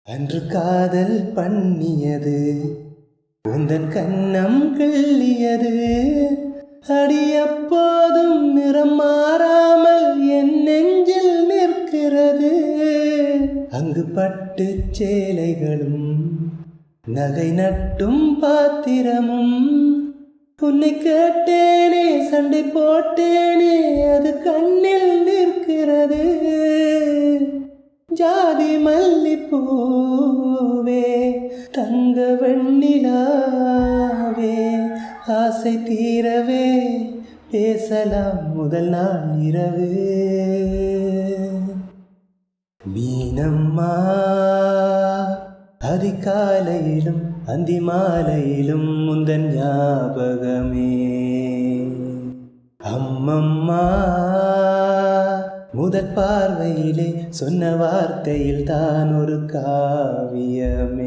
அன்று காதல் பண்ணியது உந்தன் கண்ணம் கிள்ளியது. அடியப்போதும் நிறம் மாறாமல் என் நெஞ்சில் நிற்கிறது. அங்கு பட்டு சேலைகளும் நகை நட்டும் பாத்திரமும். உன்னை கேட்டேனே, சண்டை போட்டேனே, அது கண்ணில் நிற்கிறது. ஜாதி மல்லிப்பூவே, தங்க வெண்ணிலாவே, ஆசை தீரவே பேசலாம் முதல் நாள் இரவு. மீனம்மா, அதிகாலையிலும் அந்தி மாலையிலும் முந்தன் ஞாபகமே. அம்மம்மா, முதற் பார்வையிலே சொன்ன வார்த்தையில் தான் ஒரு காவியமே.